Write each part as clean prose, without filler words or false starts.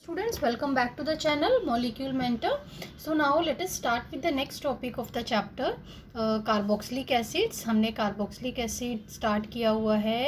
Students, welcome back to the channel Molecule Mentor. So now let us start with the next topic of the chapter, carboxylic acids. हमने carboxylic acid start किया हुआ है,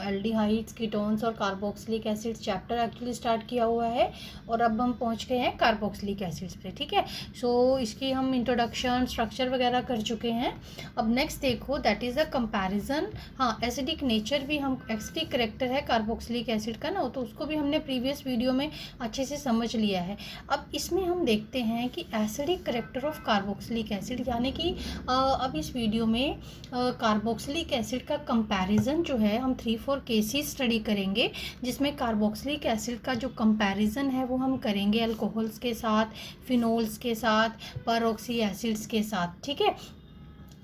aldehydes, ketones और carboxylic acids chapter actually start किया हुआ है और अब हम पहुंच गए हैं कार्बोक्सिलिक एसिड्स पे. ठीक है, सो इसकी हम इंट्रोडक्शन, स्ट्रक्चर वगैरह कर चुके हैं. अब नेक्स्ट देखो, दैट इज़ अ कंपैरिजन. हाँ, एसिडिक नेचर भी, हम एसिडिक करेक्टर है कार्बोक्सिलिक एसिड का ना, तो उसको भी हमने प्रीवियस वीडियो में अच्छे से समझ लिया है. अब इसमें हम देखते हैं कि acidic character of carboxylic acid, यानी कि अब इस वीडियो में कार्बोक्सिलिक एसिड का कंपैरिजन जो है, हम 3-4 केसेस स्टडी करेंगे जिसमें कार्बोक्सिलिक एसिड का जो कंपैरिजन है वो हम करेंगे अल्कोहल्स के साथ, फिनोल्स के साथ, परऑक्सी एसिड्स के साथ. ठीक है,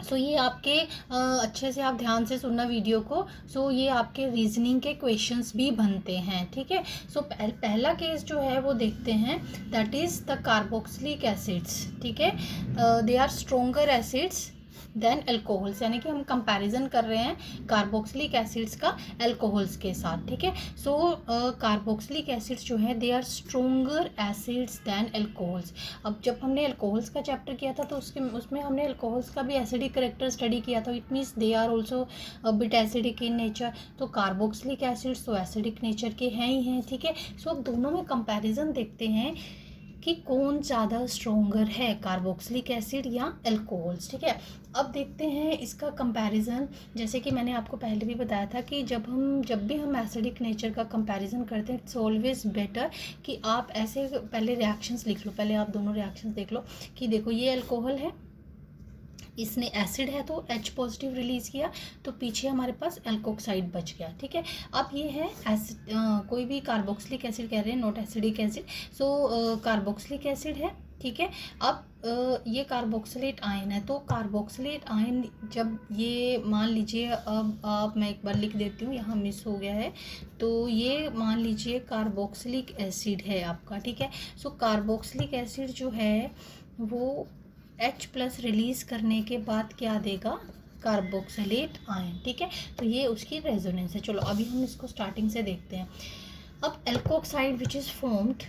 सो ये आपके अच्छे से आप ध्यान से सुनना वीडियो को. सो ये आपके रीजनिंग के क्वेश्चंस भी बनते हैं. ठीक है, सो पहला केस जो है वो देखते हैं, that is the carboxylic acids. ठीक है, they are stronger acids than alcohols, यानी कि हम कंपैरिजन कर रहे हैं कार्बोक्सिलिक एसिड्स का अल्कोहल्स के साथ. ठीक है, सो कार्बोक्सिलिक एसिड्स जो है they are stronger acids than alcohols. अब जब हमने अल्कोहल्स का चैप्टर किया था तो उसमें हमने अल्कोहल्स का भी एसिडिक करेक्टर स्टडी किया था. It means they are also bit acidic in nature. तो कार्बोक्सिलिक एसिड्स तो एसिडिक नेचर के हैं ही हैं. ठीक है, सो अब दोनों में कंपैरिजन देखते हैं कि कौन ज़्यादा स्ट्रोंगर है, कार्बोक्सिलिक एसिड या अल्कोहल्स. ठीक है, अब देखते हैं इसका कंपैरिजन. जैसे कि मैंने आपको पहले भी बताया था कि जब भी हम एसिडिक नेचर का कंपैरिजन करते हैं, इट्स ऑलवेज बेटर कि आप ऐसे पहले रिएक्शंस लिख लो. पहले आप दोनों रिएक्शंस देख लो कि देखो ये अल्कोहल है, इसने एसिड है तो H पॉजिटिव रिलीज़ किया, तो पीछे हमारे पास एल्कोक्साइड बच गया. ठीक है, अब ये है एसिड, कोई भी कार्बोक्सिलिक एसिड कह रहे हैं, not acidic acid. So carboxylic acid है. ठीक है, अब ये कार्बोक्सिलेट आयन है, तो कार्बोक्सिलेट आयन जब ये मान लीजिए, अब आप, मैं एक बार लिख देती हूँ, यहाँ मिस हो गया है, तो ये मान लीजिए कार्बोक्सिलिक एसिड है आपका. ठीक है, सो कार्बोक्सिलिक एसिड जो है वो H+ रिलीज़ करने के बाद क्या देगा, कार्बोक्सिलेट आयन. ठीक है, तो ये उसकी रेजोनेंस है. चलो अभी हम इसको स्टार्टिंग से देखते हैं. अब alkoxide which is formed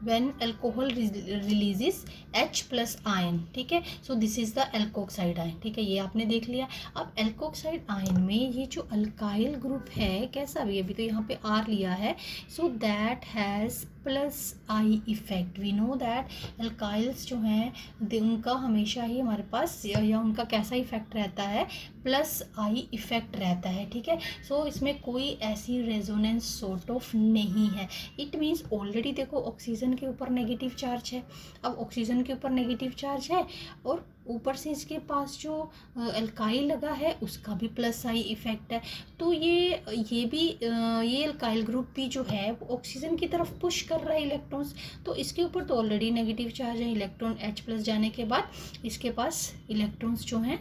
when alcohol releases H+ ion. ठीक है, so this is the alkoxide ion. ठीक है, ये आपने देख लिया. अब एल्कोक्साइड आयन में ये जो अल्काइल ग्रुप है, कैसा भी, अभी तो यहाँ पे R लिया है, so that has +I effect. We know that alkyls जो हैं उनका हमेशा ही हमारे पास, या उनका कैसा इफेक्ट रहता है, +I इफेक्ट रहता है. ठीक है, सो इसमें कोई ऐसी रेजोनेंस सॉर्ट ऑफ नहीं है. इट मीन्स ऑलरेडी देखो ऑक्सीजन के ऊपर नेगेटिव चार्ज है. अब ऑक्सीजन के ऊपर नेगेटिव चार्ज है और ऊपर से इसके पास जो अल्काइल लगा है उसका भी +I इफेक्ट है. तो ये भी ये अल्काइल ग्रुप भी जो है वो ऑक्सीजन की तरफ पुश कर रहा है इलेक्ट्रॉन्स. तो इसके ऊपर तो ऑलरेडी नेगेटिव चार्ज है, इलेक्ट्रॉन H+ जाने के बाद इसके पास इलेक्ट्रॉन्स जो हैं.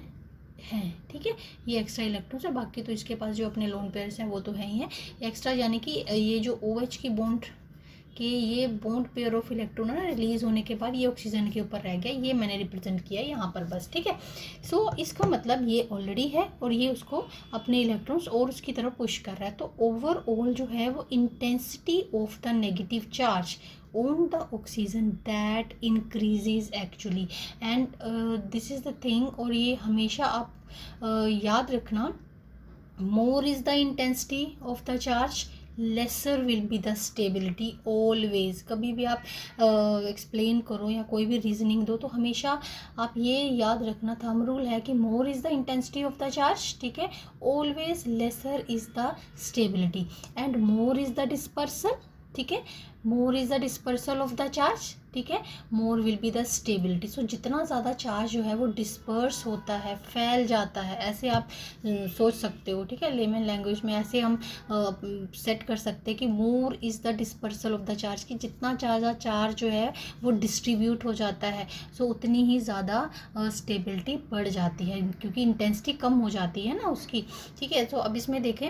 ठीक है, ये एक्स्ट्रा इलेक्ट्रॉन्स है. बाकी तो इसके पास जो अपने लोन पेयर्स हैं वो तो है ही हैं. एक्स्ट्रा यानी कि ये जो OH की बॉन्ड कि ये बॉन्ड पेयर ऑफ इलेक्ट्रॉन है रिलीज होने के बाद ये ऑक्सीजन के ऊपर रह गया, ये मैंने रिप्रेजेंट किया यहाँ पर बस. ठीक है, सो इसका मतलब ये ऑलरेडी है और ये उसको अपने इलेक्ट्रॉन्स और उसकी तरफ पुश कर रहा है. तो ओवरऑल जो है वो intensity of the negative charge on the oxygen that increases actually. And this is the thing, और ये हमेशा आप याद रखना, मोर is the intensity of the charge, laser will be the stability. Always कभी भी आप एक्सप्लेन करो या कोई भी रीजनिंग दो तो हमेशा आप ये याद रखना, थंब रूल है कि more is the intensity of the charge. ठीक है, always lesser is the stability and more is the dispersal. ठीक है, more is the dispersal of the charge. ठीक है, more will be the stability. So जितना ज़्यादा चार्ज जो है वो डिस्पर्स होता है, फैल जाता है, ऐसे आप सोच सकते हो. ठीक है, लेमन लैंग्वेज में ऐसे हम सेट कर सकते हैं कि more is the dispersal of the charge, कि जितना ज़्यादा चार्ज जो है वो डिस्ट्रीब्यूट हो जाता है, सो उतनी ही ज़्यादा स्टेबिलिटी बढ़ जाती है, क्योंकि इंटेंसिटी कम हो जाती है ना उसकी. ठीक है, सो अब इसमें देखें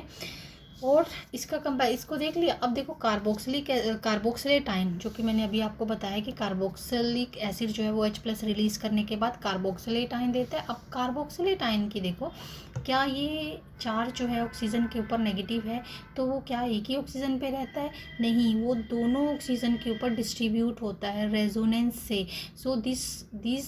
और इसका इसको देख लिया. अब देखो कार्बोक्सिलेट आयन, जो कि मैंने अभी आपको बताया कि कार्बोक्सिलिक एसिड जो है वो H+ रिलीज़ करने के बाद कार्बोक्सिलेट आयन देता है. अब कार्बोक्सिलेट आयन की देखो क्या ये चार्ज जो है ऑक्सीजन के ऊपर नेगेटिव है तो वो क्या एक ही ऑक्सीजन पे रहता है? नहीं, वो दोनों ऑक्सीजन के ऊपर डिस्ट्रीब्यूट होता है रेजोनेंस से। सो दिस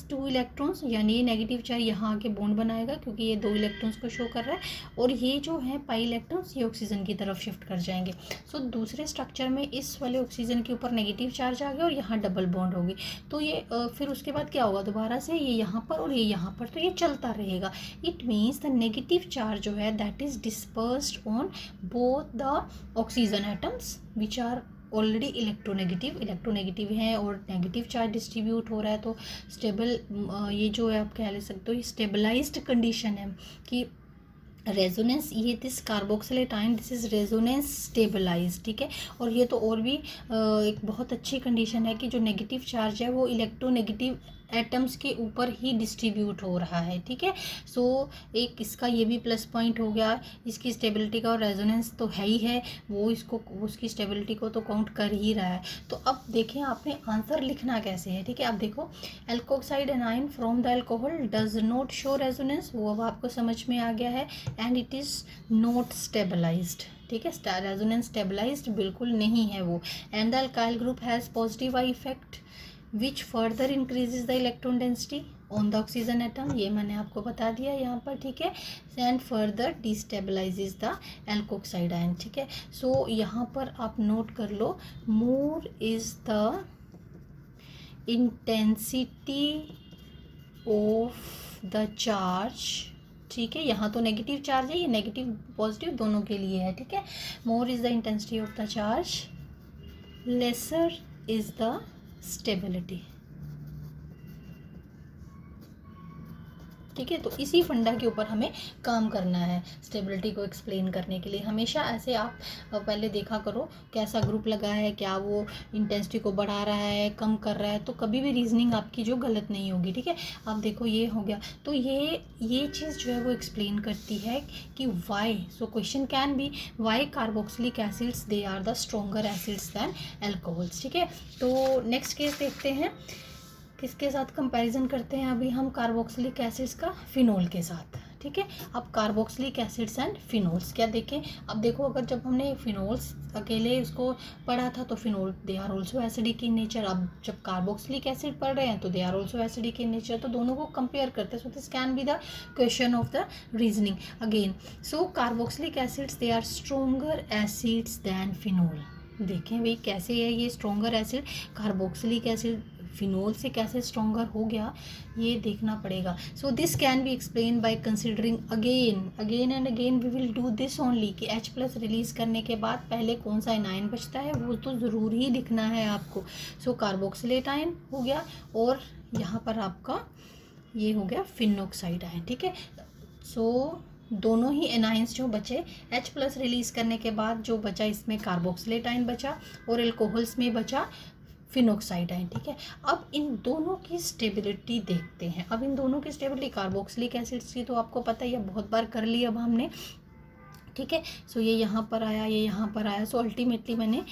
2 इलेक्ट्रॉन्स, यानी ये नेगेटिव चार्ज यहाँ आके बॉन्ड बनाएगा क्योंकि ये 2 इलेक्ट्रॉन्स को शो कर रहा है, और ये जो है पाई इलेक्ट्रॉन्स ये ऑक्सीजन की तरफ शिफ्ट कर जाएंगे। सो दूसरे स्ट्रक्चर में इस वाले ऑक्सीजन के ऊपर नेगेटिव चार्ज आ गया और यहाँ डबल बॉन्ड होगी, तो ये फिर उसके बाद क्या होगा, दोबारा से ये यहाँ पर और ये यहाँ पर, तो ये चलता रहेगा। It means the negative charge जो है that is dispersed on both the oxygen atoms which are already electronegative है और नेगेटिव चार्ज डिस्ट्रीब्यूट हो रहा है, तो स्टेबल, ये जो है आप कह सकते हो ये स्टेबलाइज्ड कंडीशन है कि रेजोनेंस, ये this carboxylate ion this is resonance stabilise, ठीक है। और ये तो और भी एक बहुत अच्छी कंडीशन है कि जो नेगेटिव चार्ज है वो इलेक्ट्रोनेगेटिव एटम्स के ऊपर ही डिस्ट्रीब्यूट हो रहा है, ठीक है। सो एक इसका ये भी प्लस पॉइंट हो गया, इसकी स्टेबिलिटी का, और रेजोनेंस तो है ही है, वो इसको उसकी स्टेबिलिटी को तो काउंट कर ही रहा है। तो अब देखें आपने आंसर लिखना कैसे है, ठीक है। अब देखो, alkoxide anion from the alcohol does not show resonance, वो अब आपको समझ में आ गया है, and it is not stabilised, ठीक है। रेजोनेंस स्टेबलाइज्ड बिल्कुल नहीं है वो। And the alkyl group has positive I effect which further increases the electron density on the oxygen atom, ये मैंने आपको बता दिया यहाँ पर, ठीक है। and further destabilizes the alkoxide ion, ठीक है। so यहाँ पर आप नोट कर लो, more is the intensity of the charge, ठीक है। यहाँ तो नेगेटिव चार्ज है, ये नेगेटिव पॉजिटिव दोनों के लिए है, ठीक है। more is the intensity of the charge, lesser is the stability, ठीक है। तो इसी फंडा के ऊपर हमें काम करना है स्टेबिलिटी को एक्सप्लेन करने के लिए। हमेशा ऐसे आप पहले देखा करो कैसा ग्रुप लगा है, क्या वो इंटेंसिटी को बढ़ा रहा है, कम कर रहा है, तो कभी भी रीजनिंग आपकी जो गलत नहीं होगी, ठीक है। आप देखो ये हो गया, तो ये चीज़ जो है वो एक्सप्लेन करती है कि why, so question can be why carboxylic acids they are the stronger acids than alcohols, ठीक है। तो नेक्स्ट केस देखते हैं, किसके साथ कंपैरिजन करते हैं अभी हम, कार्बोक्सिलिक एसिड्स का फिनोल के साथ, ठीक है। अब कार्बोक्सिलिक एसिड्स एंड फिनोल्स क्या देखें। अब देखो, अगर जब हमने फिनोल्स अकेले उसको पढ़ा था तो phenol they are also acidic in nature, अब जब कार्बोक्सिलिक एसिड पढ़ रहे हैं तो they are also acidic in nature, तो दोनों को कंपेयर करते हैं। So this can be the question of the reasoning again. So carboxylic acids they are stronger acids than phenol, देखें भाई कैसे है ये stronger acid, carboxylic acid phenol से कैसे स्ट्रोंगर हो गया ये देखना पड़ेगा। So this can be explain by considering again and again we will do this only कि H+ रिलीज करने के बाद पहले कौन सा एनायन बचता है वो तो ज़रूर ही लिखना है आपको। सो कार्बोक्सिलेट आयन हो गया और यहाँ पर आपका ये हो गया फिनोक्साइड आयन, ठीक है। सो दोनों ही एनाइंस जो बचे, H+ रिलीज करने के बाद जो बचा इसमें कार्बोक्सिलेट आयन बचा और एल्कोहल्स में बचा फिनोक्साइड आयन, ठीक है। अब इन दोनों की स्टेबिलिटी देखते हैं। अब इन दोनों की स्टेबिलिटी कार्बोक्सिलिक एसिड्स की तो आपको पता ही है, बहुत बार कर ली अब हमने, ठीक है। सो ये यहाँ पर आया, ये यहाँ पर आया, सो अल्टीमेटली मैंने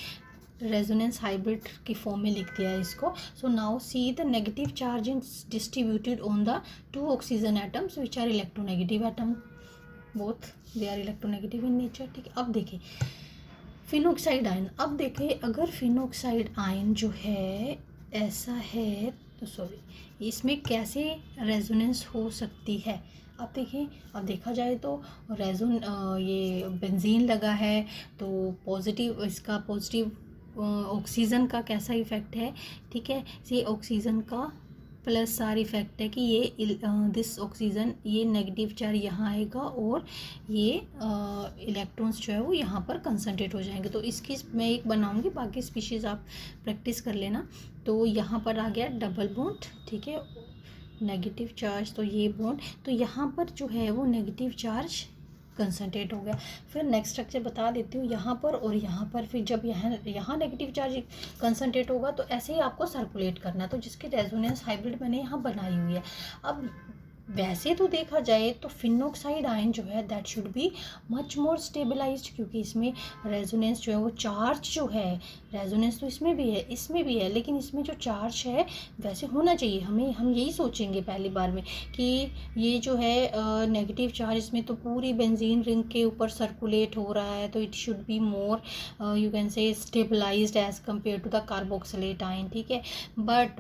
रेजोनेंस हाइब्रिड की फॉर्म में लिख दिया है इसको। So now see the negative charge in distributed on the 2 oxygen atoms which are electronegative atom, both they are electronegative in nature, ठीक है। अब देखिए फिनोक्साइड आयन, अब देखें अगर फिनोक्साइड आयन जो है ऐसा है तो सॉरी इसमें कैसे रेजोनेंस हो सकती है। अब देखिए, अब देखा जाए तो ये बेंजीन लगा है तो पॉजिटिव, इसका पॉजिटिव ऑक्सीजन का कैसा इफ़ेक्ट है, ठीक है। ये ऑक्सीजन का प्लस सार इफेक्ट है कि ये दिस ऑक्सीजन, ये नेगेटिव चार्ज यहाँ आएगा और ये इलेक्ट्रॉन्स जो है वो यहाँ पर कंसंट्रेट हो जाएंगे। तो इसकी मैं एक बनाऊंगी, बाकी स्पीशीज़ आप प्रैक्टिस कर लेना। तो यहाँ पर आ गया डबल बॉन्ड, ठीक है, नेगेटिव चार्ज, तो ये बॉन्ड, तो यहाँ पर जो है वो नेगेटिव चार्ज कंसंट्रेट हो गया। फिर नेक्स्ट स्ट्रक्चर बता देती हूँ, यहाँ पर और यहाँ पर, फिर जब यहाँ नेगेटिव चार्ज कंसंट्रेट होगा तो ऐसे ही आपको सर्कुलेट करना है। तो जिसकी रेजोनेंस हाइब्रिड मैंने यहाँ बनाई हुई है। अब वैसे तो देखा जाए तो फिनोक्साइड आयन जो है that should be much more stabilised, क्योंकि इसमें रेजोनेंस जो है वो चार्ज जो है, रेजोनेंस तो इसमें भी है इसमें भी है, लेकिन इसमें जो चार्ज है वैसे होना चाहिए। हम यही सोचेंगे पहली बार में कि ये जो है नेगेटिव चार्ज इसमें तो पूरी बेंजीन रिंग के ऊपर सर्कुलेट हो रहा है, तो it should be more you can say stabilised as compare to the carboxylate ion, ठीक है। बट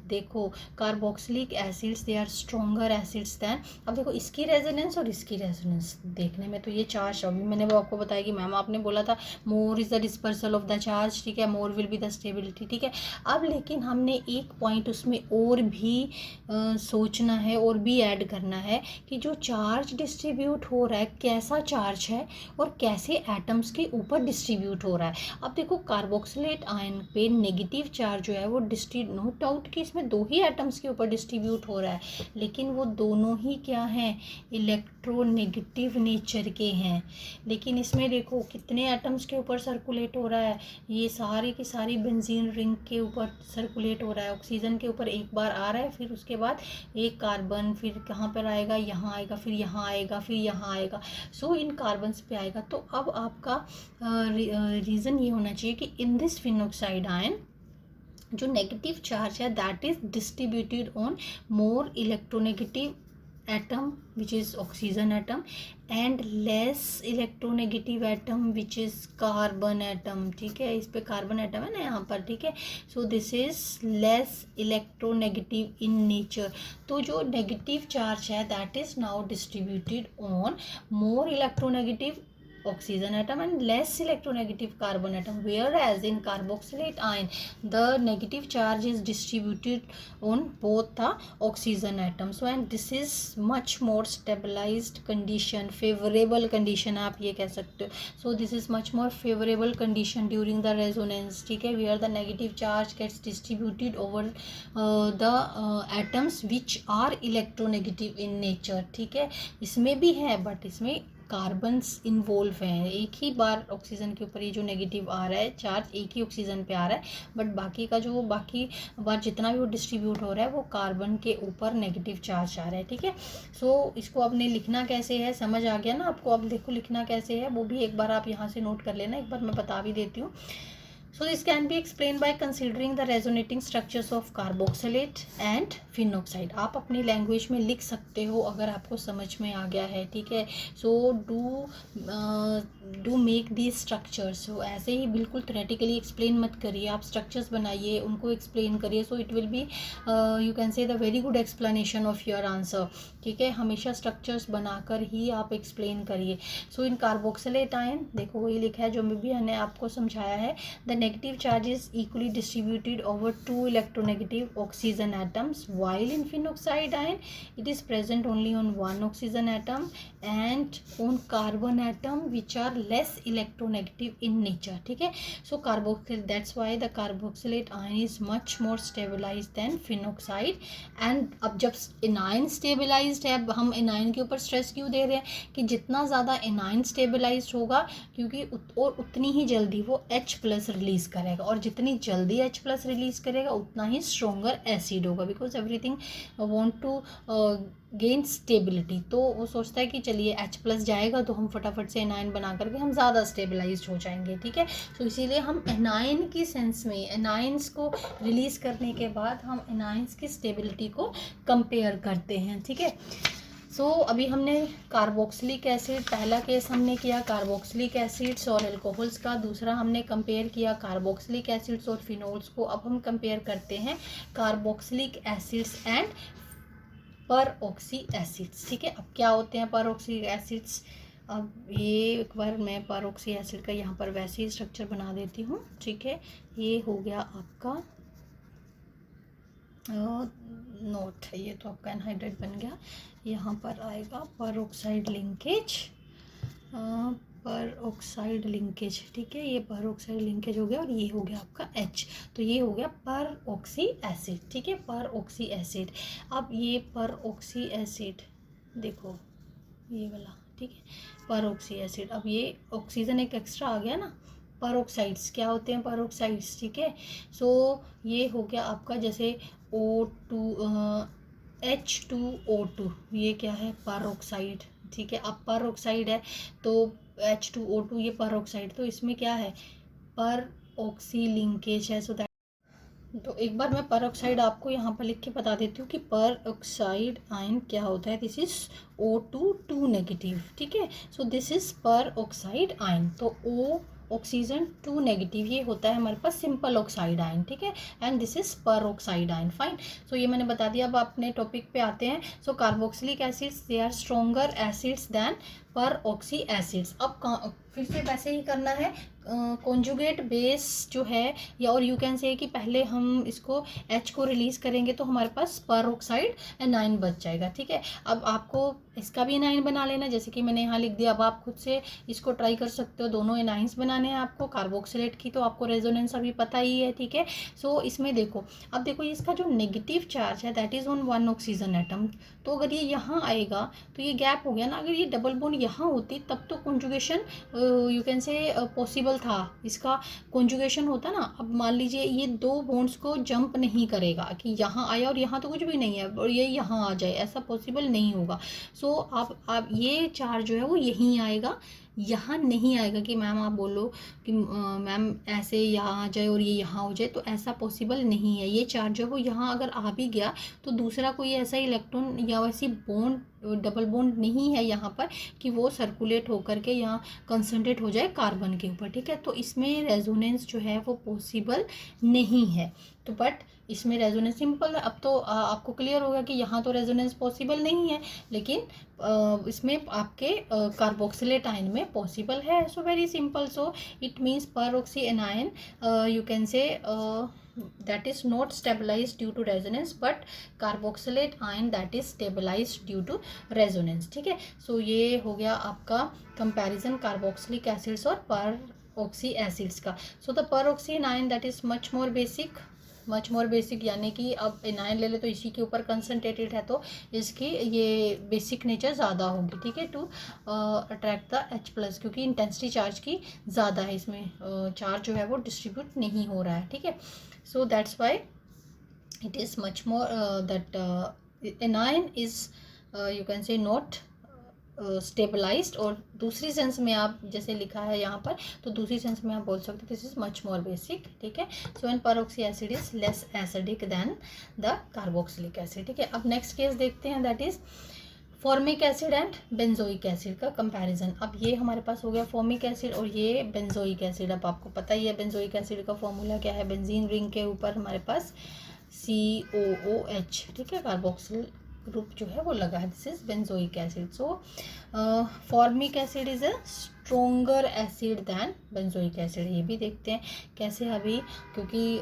देखो carboxylic acids they are stronger acids than, अब देखो इसकी रेजोनेंस और इसकी रेजोनेंस देखने में तो ये चार्ज, अभी मैंने वो आपको बताया कि मैम आपने बोला था more is the dispersal of the charge, ठीक है, more will be the stability, ठीक है। अब लेकिन हमने एक पॉइंट उसमें और भी सोचना है और भी ऐड करना है कि जो चार्ज डिस्ट्रीब्यूट हो रहा है कैसा चार्ज है और कैसे एटम्स के ऊपर डिस्ट्रीब्यूट हो रहा है। अब देखो कार्बोक्सिलेट आयन पे नेगेटिव चार्ज जो है वो नो डाउट कि इसमें दो ही एटम्स के ऊपर डिस्ट्रीब्यूट हो रहा है, लेकिन वो दोनों ही क्या हैं, इलेक्ट्रोनेगेटिव नेचर के हैं। लेकिन इसमें देखो कितने एटम्स के ऊपर सर्कुलेट हो रहा है, ये सारी की सारी बेंजीन रिंग के ऊपर सर्कुलेट हो रहा है। ऑक्सीजन के ऊपर एक बार आ रहा है, फिर उसके बाद एक कार्बन फिर कहाँ पर आएगा, यहाँ आएगा, फिर यहाँ आएगा, फिर यहाँ आएगा, सो इन कार्बन्स पे आएगा। तो अब आपका रीज़न ये होना चाहिए कि इन दिस फिनोक्साइड आयन जो नेगेटिव चार्ज है that is distributed on more electronegative atom which is oxygen atom and less electronegative atom which is carbon atom, ठीक है। इस पे कार्बन एटम है ना यहाँ पर, ठीक है। So this is less electronegative in nature. तो जो नेगेटिव चार्ज है that is now distributed on more electronegative oxygen atom and less electronegative carbon atom, whereas in carboxylate ion the negative charge is distributed on both the oxygen atoms. So and this is much more stabilized condition, favorable condition आप ये कह सकते हो। So this is much more favorable condition during the resonance, ठीक है, where the negative charge gets distributed over the atoms which are electronegative in nature, ठीक है। इसमें भी है बट इसमें कार्बन्स इन्वॉल्व हैं, एक ही बार ऑक्सीजन के ऊपर ये जो नेगेटिव आ रहा है चार्ज एक ही ऑक्सीजन पे आ रहा है, बट बाकी का जो बाकी बार जितना भी वो डिस्ट्रीब्यूट हो रहा है वो कार्बन के ऊपर नेगेटिव चार्ज आ रहा है, ठीक है। सो इसको आपने लिखना कैसे है समझ आ गया ना आपको। अब देखो लिखना कैसे है वो भी एक बार आप यहाँ से नोट कर लेना, एक बार मैं बता भी देती हूँ। So this can be explained by considering the resonating structures of carboxylate and phenoxide. आप अपनी लैंग्वेज में लिख सकते हो अगर आपको समझ में आ गया है, ठीक है। So do make the structures. So ऐसे ही बिल्कुल थ्योरेटिकली एक्सप्लेन मत करिए, आप स्ट्रक्चर्स बनाइए, उनको एक्सप्लेन करिए। So it will be you can से the very good explanation of your answer, ठीक है। हमेशा स्ट्रक्चर्स बनाकर ही आप एक्सप्लेन करिए। सो इन कार्बोक्सिलेट आयन देखो वही लिखा है जो भी मैंने आपको समझाया है। The negative charge is equally distributed over two electronegative oxygen atoms, while in phenoxide ion it is present only on one oxygen atom and on carbon atom which are less electronegative in nature, ठीक है। So carboxylate, that's why the carboxylate ion is much more stabilized than phenoxide। and अब जब anion stabilized है, अब हम anion के ऊपर stress क्यों दे रहे हैं कि जितना ज़्यादा anion stabilized होगा क्योंकि और उतनी ही जल्दी वो H+ रिलीज करेगा, और जितनी जल्दी H+ रिलीज करेगा उतना ही स्ट्रोंगर एसिड होगा, because everything want to gain stability. तो वो सोचता है कि चलिए H+ जाएगा तो हम फटाफट से एनायन बना करके हम ज़्यादा स्टेबलाइज हो जाएंगे, ठीक है। तो इसीलिए हम एनायन की सेंस में एनायंस को रिलीज़ करने के बाद हम एनायंस की स्टेबिलिटी को कंपेयर करते हैं, ठीक है। सो अभी हमने कार्बोक्सिलिक एसिड पहला केस हमने किया कार्बोक्सिलिक एसिड्स और अल्कोहल्स का, दूसरा हमने कंपेयर किया कार्बोक्सिलिक एसिड्स और फिनोल्स को। अब हम कंपेयर करते हैं कार्बोक्सिलिक एसिड्स एंड परऑक्सी एसिड्स, ठीक है। अब क्या होते हैं परऑक्सी एसिड्स, अब ये एक बार मैं परऑक्सी एसिड का यहाँ पर वैसे ही स्ट्रक्चर बना देती हूँ, ठीक है। ये हो गया आपका नोट, ये तो आपका एनहाइड्रेट बन गया, यहाँ पर आएगा परऑक्साइड लिंकेज, परऑक्साइड लिंकेज, ठीक है। ये परऑक्साइड लिंकेज हो गया और ये हो गया आपका H, तो ये हो गया परऑक्सी एसिड, ठीक है, परऑक्सी एसिड। अब ये परऑक्सी एसिड देखो ये वाला, ठीक है, परऑक्सी एसिड। अब ये ऑक्सीजन एक एक्स्ट्रा आ गया ना, परऑक्साइड्स क्या होते हैं परऑक्साइड्स, ठीक है। सो ये हो गया आपका जैसे O2 H2O2, ये क्या है, पर ऑक्साइड, ठीक है। अब पर ऑक्साइड है तो H2O2 ये पर ऑक्साइड, तो इसमें क्या है, पर ऑक्सी लिंकेज है। सो तो एक बार मैं पर ऑक्साइड आपको यहाँ पर लिख के बता देती हूँ कि पर ऑक्साइड आयन क्या होता है। दिस इज O2 नेगेटिव, ठीक है। सो दिस इज पर ऑक्साइड आयन, तो O ऑक्सीजन 2 नेगेटिव, ये होता है हमारे पास सिंपल ऑक्साइड आयन, ठीक है। एंड दिस इज पर ऑक्साइड आयन, फाइन। सो ये मैंने बता दिया। अब अपने टॉपिक पे आते हैं। So carboxylic acids they are stronger acids than peroxy acids. अब फिर से वैसे ही करना है, कॉन्जुगेट बेस जो है, या और यू कैन से कि पहले हम इसको H को रिलीज़ करेंगे तो हमारे पास पर ऑक्साइड एनाइन बच जाएगा, ठीक है। अब आपको इसका भी एनाइन बना लेना, जैसे कि मैंने यहाँ लिख दिया। अब आप खुद से इसको ट्राई कर सकते हो, दोनों एनाइंस बनाने हैं आपको। कार्बोक्सिलेट की तो आपको रेजोनेंस अभी पता ही है, ठीक है। सो इसमें देखो, अब देखो इसका जो नेगेटिव चार्ज है that is on 1 oxygen atom. तो अगर ये यहाँ आएगा तो ये गैप हो गया ना। अगर ये डबल बॉन्ड यहाँ होती तब तो कॉन्जुगेशन यू कैन से पॉसिबल था, इसका कॉन्जुगेशन होता ना। अब मान लीजिए ये दो बॉन्ड्स को जंप नहीं करेगा कि यहाँ आया और यहाँ तो कुछ भी नहीं है और ये यहाँ आ जाए, ऐसा पॉसिबल नहीं होगा। सो आप ये चार्ज जो है वो यहीं आएगा, यहाँ नहीं आएगा कि मैम आप बोलो कि मैम ऐसे यहाँ आ जाए और ये यहाँ हो जाए, तो ऐसा पॉसिबल नहीं है। ये चार्ज जो है वो यहाँ अगर आ भी गया तो दूसरा कोई ऐसा इलेक्ट्रॉन या वैसी बॉन्ड डबल बॉन्ड नहीं है यहाँ पर कि वो सर्कुलेट होकर के यहाँ कंसंट्रेट हो जाए कार्बन के ऊपर, ठीक है। तो इसमें रेजोनेंस जो है वो पॉसिबल नहीं है। तो बट इसमें रेजोनेंस सिंपल है। अब तो आपको क्लियर होगा कि यहाँ तो रेजोनेंस पॉसिबल नहीं है, लेकिन इसमें आपके कार्बोक्सिलेट आयन में पॉसिबल है। So very simple. So it means peroxy anion you can say that is not stabilized due to resonance but carboxylate ion that is stabilized due to resonance, ठीक है। सो ये हो गया आपका comparison carboxylic acids और पर oxy acids का। So the पर oxy ion that is much more basic, यानी कि अब एनायन ले ले तो इसी के ऊपर कंसनट्रेटेड है तो इसकी ये बेसिक नेचर ज़्यादा होगी, ठीक है, टू अट्रैक्ट द H+, क्योंकि इंटेंसिटी चार्ज की ज़्यादा है, इसमें चार्ज जो है वो डिस्ट्रीब्यूट नहीं हो रहा है, ठीक है। So that's why it is much more that anion is you can say not stabilised. और दूसरी सेंस में आप जैसे लिखा है यहाँ पर, तो दूसरी सेंस में आप बोल सकते हो this is much more basic, ठीक है। So an peroxy acid is less acidic than the carboxylic acid, ठीक है। अब नेक्स्ट केस देखते हैं, that is formic acid and benzoic acid का कंपैरिजन। अब ये हमारे पास हो गया फॉर्मिक एसिड और ये बेंजोइक एसिड। अब आपको पता ही है बेंजोइक एसिड का फॉर्मूला क्या है, बेंजीन रिंग के ऊपर हमारे पास COOH, ठीक है, कार्बोक्सिल ग्रुप जो है वो लगा है। This is benzoic acid. So formic acid is a stronger acid than benzoic acid. ये भी देखते हैं कैसे अभी, क्योंकि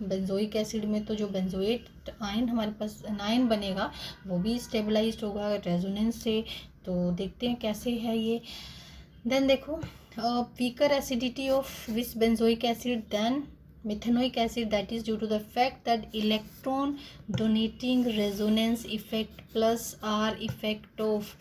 बेंजोइक एसिड में तो जो बेंजोएट आयन हमारे पास आयन बनेगा वो भी स्टेबलाइज्ड होगा रेजोनेंस से। तो देखते हैं कैसे है ये। देन देखो, weaker acidity of which benzoic acid than methanoic acid, that is due to the fact that electron donating resonance effect plus R effect of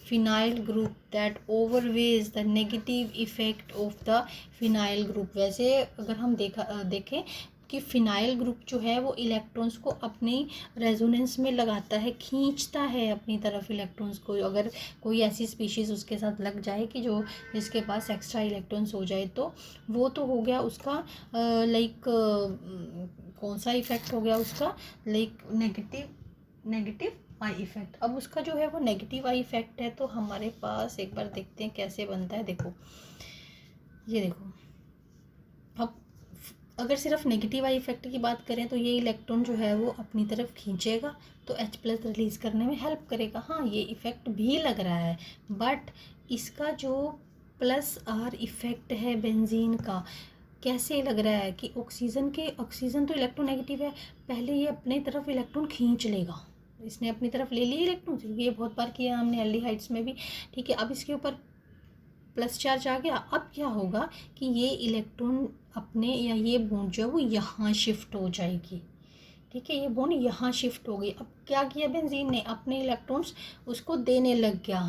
phenyl group that overweighs the negative effect of the phenyl group। वैसे अगर हम देखें कि phenyl group जो है वो electrons को अपनी रेजोनेंस में लगाता है, खींचता है अपनी तरफ इलेक्ट्रॉन्स को। अगर कोई ऐसी स्पीशीज़ उसके साथ लग जाए कि जो जिसके पास एक्स्ट्रा इलेक्ट्रॉन्स हो जाए तो वो तो हो गया उसका लाइक कौन सा इफेक्ट हो गया उसका, लाइक नेगेटिव आई इफेक्ट। अब उसका जो है वो नेगेटिव आई इफेक्ट है। तो हमारे पास एक बार देखते हैं कैसे बनता है। देखो ये देखो, अब अगर सिर्फ नेगेटिव आई इफेक्ट की बात करें तो ये इलेक्ट्रॉन जो है वो अपनी तरफ खींचेगा तो H+ रिलीज़ करने में हेल्प करेगा। हाँ, ये इफ़ेक्ट भी लग रहा है, बट इसका जो +R इफ़ेक्ट है बेंजीन का, कैसे लग रहा है कि ऑक्सीजन तो इलेक्ट्रोनेगेटिव है, पहले ये अपनी तरफ इलेक्ट्रॉन खींच लेगा। इसने अपनी तरफ ले लिए इलेक्ट्रॉन, ये बहुत बार किया हमने एल्डिहाइड्स में भी, ठीक है। अब इसके ऊपर प्लस चार्ज आ गया। अब क्या होगा कि ये इलेक्ट्रॉन अपने या ये बॉन्ड जो है वो यहाँ शिफ्ट हो जाएगी, ठीक है। ये बॉन्ड यहाँ शिफ्ट हो गई। अब क्या किया बेंजीन ने, अपने इलेक्ट्रॉन्स उसको देने लग गया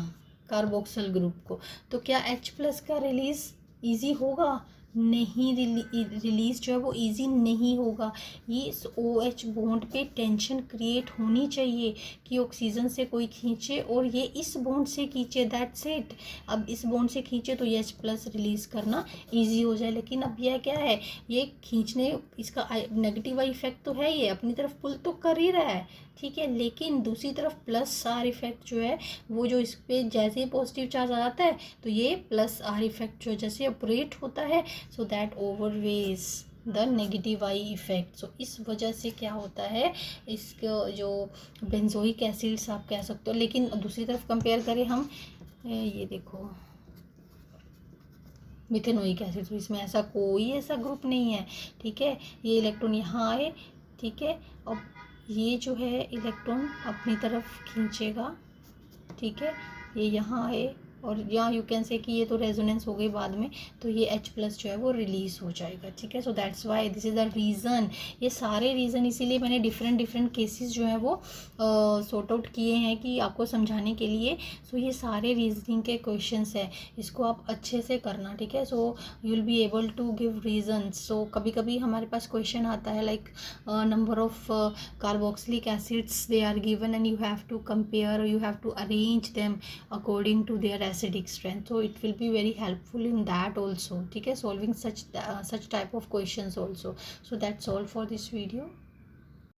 कार्बोक्सिल ग्रुप को। तो क्या H+ का रिलीज़ ईजी होगा? नहीं रिलीज जो है वो इजी नहीं होगा। ये इस OH बॉन्ड पे टेंशन क्रिएट होनी चाहिए कि ऑक्सीजन से कोई खींचे और ये इस बॉन्ड से खींचे, दैट्स इट। अब इस बॉन्ड से खींचे तो ये H+ रिलीज़ करना इजी हो जाए। लेकिन अब यह क्या है, ये खींचने, इसका नेगेटिव इफेक्ट तो है, ये अपनी तरफ पुल तो कर ही रहा है, ठीक है, लेकिन दूसरी तरफ +R इफेक्ट जो है वो जो इस पर जैसे ही पॉजिटिव चार्ज आ जाता है तो ये +R इफेक्ट जो जैसे ऑपरेट होता है, so that overweighs the negative I effect. सो इस वजह से क्या होता है, इसका जो बेंजोइक एसिड्स आप कह सकते हो, लेकिन दूसरी तरफ कंपेयर करें हम, ये देखो मिथेनोइक एसिड, तो इसमें ऐसा कोई ऐसा ग्रुप नहीं है, ठीक है। ये इलेक्ट्रॉन यहाँ आए, ठीक है, अब ये जो है इलेक्ट्रॉन अपनी तरफ खींचेगा, ठीक है, ये यहाँ आए और यहाँ यू कैन से कि ये तो रेजोनेंस हो गई बाद में, तो ये H+ जो है वो रिलीज़ हो जाएगा, ठीक है। So that's why this is the reason. ये सारे रीज़न इसीलिए मैंने डिफरेंट केसेस जो है वो सॉर्ट आउट किए हैं कि आपको समझाने के लिए। सो ये सारे रीजनिंग के क्वेश्चंस है, इसको आप अच्छे से करना, ठीक है। So you will be able to give reasons. So कभी कभी हमारे पास क्वेश्चन आता है like number of carboxylic acids they are given and you have to compare, you have to arrange them according to their acidic strength, so it will be very helpful in that also, ठीक है, solving such type of questions also. So that's all for this video.